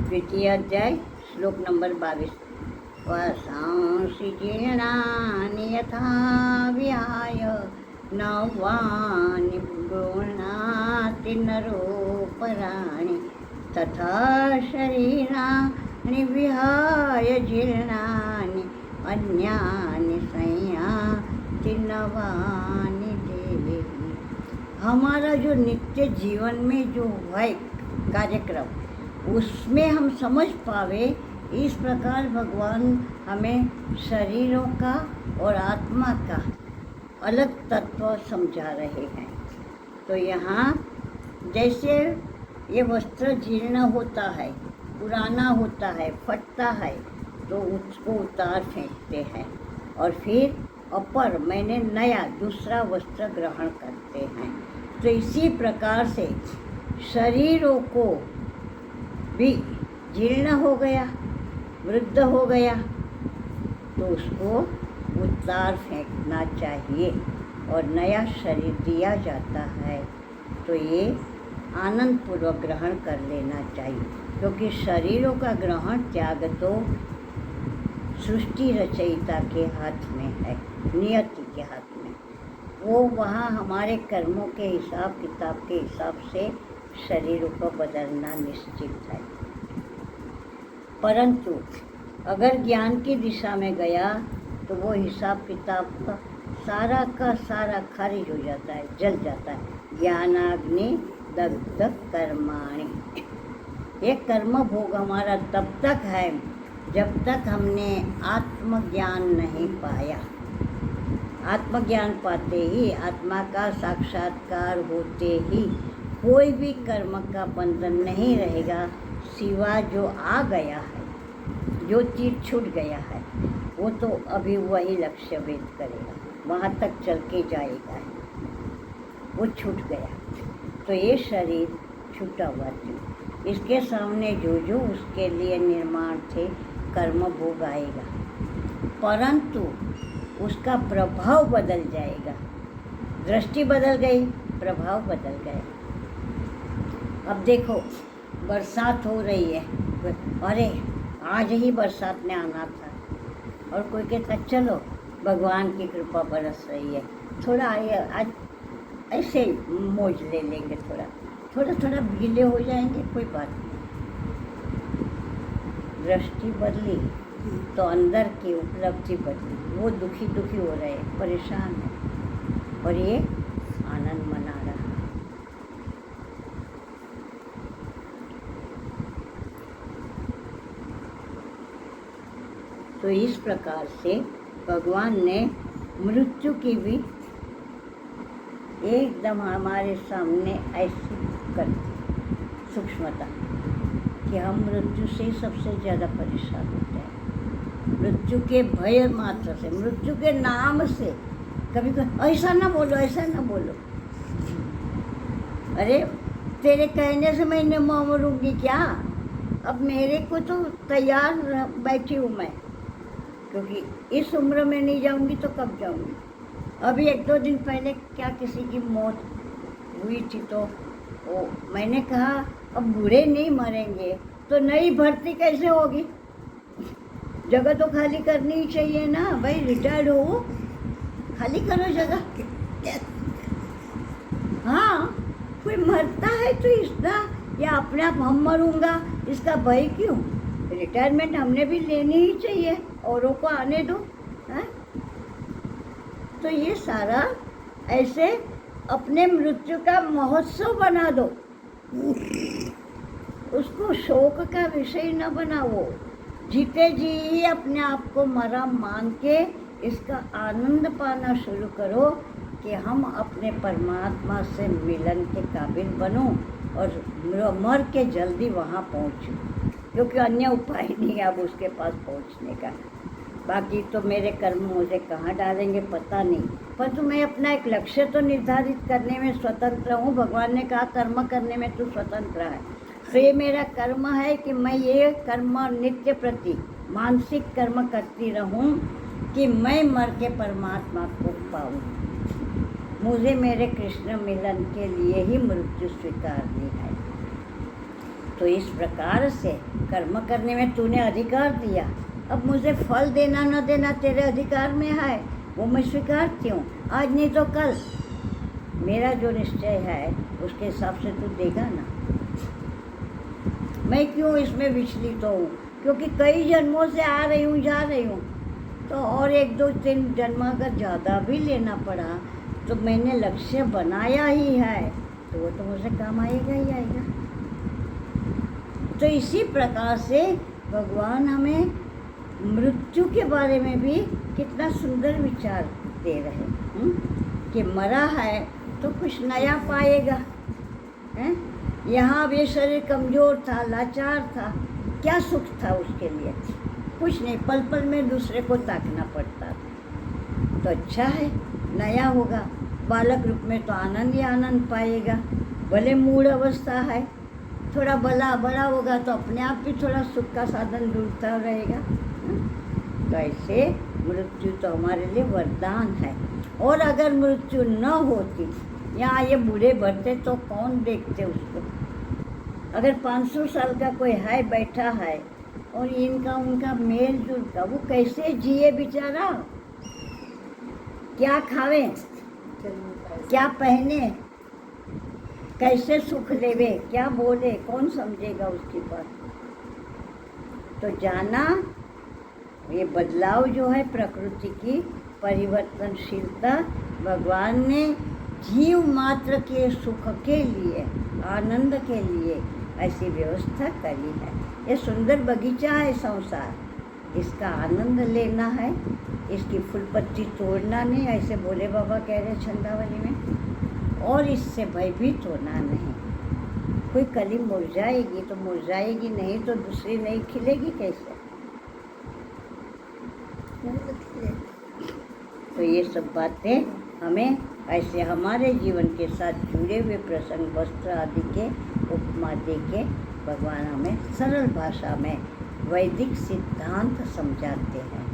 द्वितीय अध्याय श्लोक नंबर 22। वसांसि जीर्णानि यथा विहाय नवानि गृह्णाति नरोपराणि तथा शरीराणि विहाय जीर्णानि अन्यानि संयाति नवानि देहि। हमारा जो नित्य जीवन में जो है कार्यक्रम, उसमें हम समझ पावे, इस प्रकार भगवान हमें शरीरों का और आत्मा का अलग तत्व समझा रहे हैं। तो यहाँ जैसे ये वस्त्र जीर्ण होता है, पुराना होता है, फटता है, तो उसको उतार फेंकते हैं और फिर अपर मैंने नया दूसरा वस्त्र ग्रहण करते हैं। तो इसी प्रकार से शरीरों को भी जीर्ण हो गया, वृद्ध हो गया, तो उसको उतार फेंकना चाहिए और नया शरीर दिया जाता है। तो ये आनंद पूर्वक ग्रहण कर लेना चाहिए, क्योंकि शरीरों का ग्रहण त्याग तो सृष्टि रचयिता के हाथ में है, नियति के हाथ में। वो वहाँ हमारे कर्मों के हिसाब किताब के हिसाब से शरीरों को बदलना निश्चित है। परंतु अगर ज्ञान की दिशा में गया तो वो हिसाब किताब का सारा खारिज हो जाता है, जल जाता है। ज्ञानाग्नि दग्ध कर्माणि। ये कर्म भोग हमारा तब तक है जब तक हमने आत्मज्ञान नहीं पाया। आत्मज्ञान पाते ही, आत्मा का साक्षात्कार होते ही कोई भी कर्म का बंधन नहीं रहेगा, सिवा जो आ गया है, जो तीर छूट गया है, वो तो अभी वही लक्ष्य भेद करेगा, वहाँ तक चल के जाएगा, वो छूट गया। तो ये शरीर छूटा हुआ थी, इसके सामने जो जो उसके लिए निर्माण थे कर्म भोग आएगा, परंतु उसका प्रभाव बदल जाएगा। दृष्टि बदल गई, प्रभाव बदल गया। अब देखो बरसात हो रही है, अरे आज ही बरसात में आना था, और कोई कहता चलो भगवान की कृपा बरस रही है, थोड़ा आज ऐसे मौज ले लेंगे, थोड़ा गीले हो जाएंगे, कोई बात नहीं। दृष्टि बदली तो अंदर की उपलब्धि बदली, वो दुखी हो रहे, परेशान है, और ये आनंद मना रहा। तो इस प्रकार से भगवान ने मृत्यु की भी एकदम हमारे सामने ऐसी कर दी सूक्ष्मता कि हम मृत्यु से सबसे ज़्यादा परेशान होते हैं। मृत्यु के भय मात्र से, मृत्यु के नाम से कभी ऐसा ना बोलो, ऐसा ना बोलो। अरे तेरे कहने से मैं मरूंगी क्या? अब मेरे को तो तैयार बैठी हूँ मैं, क्योंकि इस उम्र में नहीं जाऊंगी तो कब जाऊंगी। अभी 1-2 दिन पहले क्या किसी की मौत हुई थी, तो वो मैंने कहा अब बूढ़े नहीं मरेंगे तो नई भर्ती कैसे होगी? जगह तो खाली करनी ही चाहिए ना भाई, रिटायर्ड हो, खाली करो जगह। हाँ, कोई मरता है तो इसका या अपने आप हम मरूंगा इसका भय क्यों? रिटायरमेंट हमने भी लेनी ही चाहिए, औरों को आने दो है? तो ये सारा ऐसे अपने मृत्यु का महोत्सव बना दो, उसको शोक का विषय न बनाओ। जीते जी ही अपने आप को मरा मान के इसका आनंद पाना शुरू करो कि हम अपने परमात्मा से मिलन के काबिल बनो और मर के जल्दी वहाँ पहुँचूँ, क्योंकि अन्य उपाय नहीं अब उसके पास पहुँचने का। बाकी तो मेरे कर्म मुझे कहाँ डालेंगे पता नहीं, परंतु मैं अपना एक लक्ष्य तो निर्धारित करने में स्वतंत्र हूँ। भगवान ने कहा कर्म करने में तू स्वतंत्र है, तो ये मेरा कर्म है कि मैं ये कर्म नित्य प्रति मानसिक कर्म करती रहूँ कि मैं मर के परमात्मा को पाऊँ। मुझे मेरे कृष्ण मिलन के लिए ही मृत्यु स्वीकारनी है। तो इस प्रकार से कर्म करने में तूने अधिकार दिया, अब मुझे फल देना न देना तेरे अधिकार में है, वो मैं स्वीकारती हूँ। आज नहीं तो कल मेरा जो निश्चय है उसके हिसाब से तू देगा ना। मैं क्यों इसमें विचलित हूँ? क्योंकि कई जन्मों से आ रही हूँ, जा रही हूँ, तो और 1-2-3 जन्म अगर ज़्यादा भी लेना पड़ा तो मैंने लक्ष्य बनाया ही है, तो वो तो मुझे काम आएगा ही आएगा। तो इसी प्रकार से भगवान हमें मृत्यु के बारे में भी कितना सुंदर विचार दे रहे कि मरा है तो कुछ नया पाएगा। हैं? यहाँ अब ये शरीर कमज़ोर था, लाचार था, क्या सुख था उसके लिए? कुछ नहीं, पल पल में दूसरे को ताकना पड़ता था। तो अच्छा है, नया होगा, बालक रूप में तो आनंद ही आनंद पाएगा। भले मूढ़ अवस्था है, थोड़ा बड़ा होगा तो अपने आप भी थोड़ा सुख का साधन ढूंढता रहेगा। तो ऐसे मृत्यु तो हमारे लिए वरदान है। और अगर मृत्यु न होती, यहाँ ये बूढ़े बढ़ते तो कौन देखते उसको? अगर 500 साल का कोई है, बैठा है, और इनका उनका मेल जुल का, वो कैसे जिए बेचारा? क्या खावे, क्या पहने, कैसे सुख लेवे, क्या बोले, कौन समझेगा उसकी बात? तो जाना ये बदलाव जो है प्रकृति की परिवर्तनशीलता, भगवान ने जीव मात्र के सुख के लिए, आनंद के लिए ऐसी व्यवस्था करी है। ये सुंदर बगीचा है संसार, इसका आनंद लेना है, इसकी फूल पत्ती तोड़ना नहीं, ऐसे भोले बाबा कह रहे छंदावली में, और इससे भयभीत होना नहीं। कोई कली मुरझाएगी तो मुरझाएगी, नहीं तो दूसरी नहीं खिलेगी कैसे? तो ये सब बातें हमें ऐसे हमारे जीवन के साथ जुड़े हुए प्रसंग, वस्त्र आदि के उपमा दे के भगवान हमें सरल भाषा में वैदिक सिद्धांत समझाते हैं।